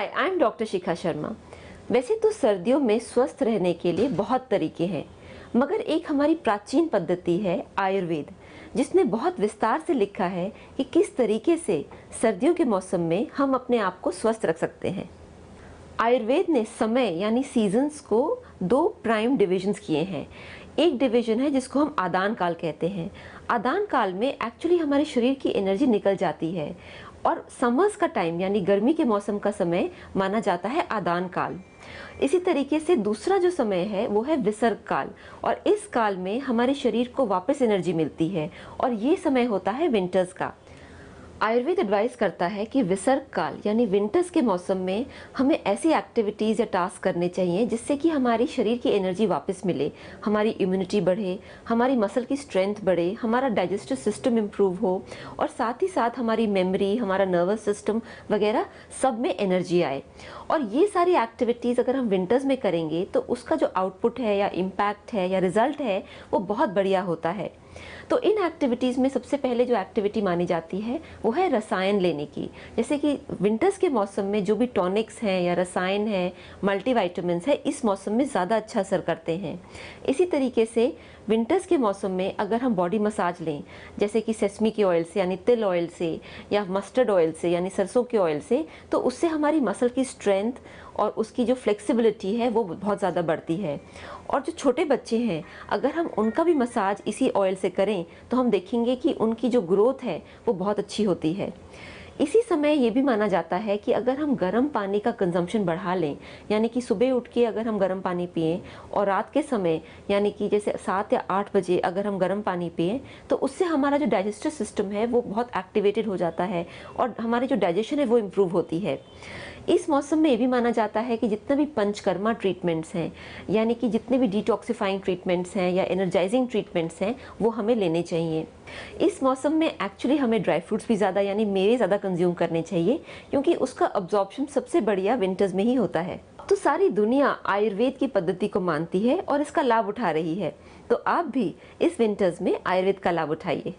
Hi, I am doctor Shikha Sharma. वैसे तो सर्दियों में स्वस्थ रहने के लिए बहुत तरीके हैं, मगर एक हमारी प्राचीन पद्धति है आयुर्वेद, जिसने बहुत विस्तार से लिखा है कि किस तरीके से सर्दियों के मौसम में हम अपने आप को स्वस्थ रख सकते हैं। आयुर्वेद ने समय यानी सीजन्स को दो प्राइम डिविजन्स किए हैं। एक डिवीजन है जिसको हम आदान काल कहते हैं। आदान काल में एक्चुअली हमारे शरीर की एनर्जी निकल जाती है और समर्स का टाइम यानी गर्मी के मौसम का समय माना जाता है आदान काल। इसी तरीके से दूसरा जो समय है वो है विसर्ग काल, और इस काल में हमारे शरीर को वापस एनर्जी मिलती है और ये समय होता है विंटर्स का। आयुर्वेद एडवाइस करता है कि विसर्ग काल यानी विंटर्स के मौसम में हमें ऐसी एक्टिविटीज़ या टास्क करने चाहिए जिससे कि हमारी शरीर की एनर्जी वापस मिले, हमारी इम्यूनिटी बढ़े, हमारी मसल की स्ट्रेंथ बढ़े, हमारा डाइजेस्टिव सिस्टम इम्प्रूव हो और साथ ही साथ हमारी मेमोरी, हमारा नर्वस सिस्टम वगैरह सब में एनर्जी आए। और ये सारी एक्टिविटीज़ अगर हम विंटर्स में करेंगे तो उसका जो आउटपुट है या इम्पैक्ट है या रिजल्ट है वो बहुत बढ़िया होता है। तो इन एक्टिविटीज़ में सबसे पहले जो एक्टिविटी मानी जाती है वो है रसायन लेने की। जैसे कि विंटर्स के मौसम में जो भी टॉनिक्स हैं या रसायन हैं, मल्टीविटामिन्स हैं, इस मौसम में ज़्यादा अच्छा असर करते हैं। इसी तरीके से विंटर्स के मौसम में अगर हम बॉडी मसाज लें, जैसे कि सेसमी के ऑयल से यानी तिल ऑयल से या मस्टर्ड ऑयल से यानी सरसों के ऑयल से, तो उससे हमारी मसल की स्ट्रेंथ और उसकी जो फ्लेक्सिबिलिटी है वो बहुत ज़्यादा बढ़ती है। और जो छोटे बच्चे हैं अगर हम उनका भी मसाज इसी ऑयल से करें तो हम देखेंगे कि उनकी जो ग्रोथ है वो बहुत अच्छी होती है। इसी समय ये भी माना जाता है कि अगर हम गर्म पानी का कंजम्पशन बढ़ा लें, यानी कि सुबह उठ के अगर हम गर्म पानी पिएं और रात के समय यानी कि जैसे 7 या 8 बजे अगर हम गर्म पानी पिएं तो उससे हमारा जो डाइजेस्टिव सिस्टम है वो बहुत एक्टिवेटेड हो जाता है और हमारी जो डाइजेशन है वो इम्प्रूव होती है। इस मौसम में ये भी माना जाता है कि जितने भी पंचकर्मा ट्रीटमेंट्स हैं, यानी कि जितने भी डिटॉक्सिफाइंग ट्रीटमेंट्स हैं या एनर्जाइजिंग ट्रीटमेंट्स हैं, वो हमें लेने चाहिए। इस मौसम में एक्चुअली हमें ड्राई फ्रूट्स भी ज़्यादा यानी मेवे ज़्यादा कंज्यूम करने चाहिए, क्योंकि उसका अब्जॉर्प्शन सबसे बढ़िया विंटर्स में ही होता है। तो सारी दुनिया आयुर्वेद की पद्धति को मानती है और इसका लाभ उठा रही है, तो आप भी इस विंटर्स में आयुर्वेद का लाभ उठाइए।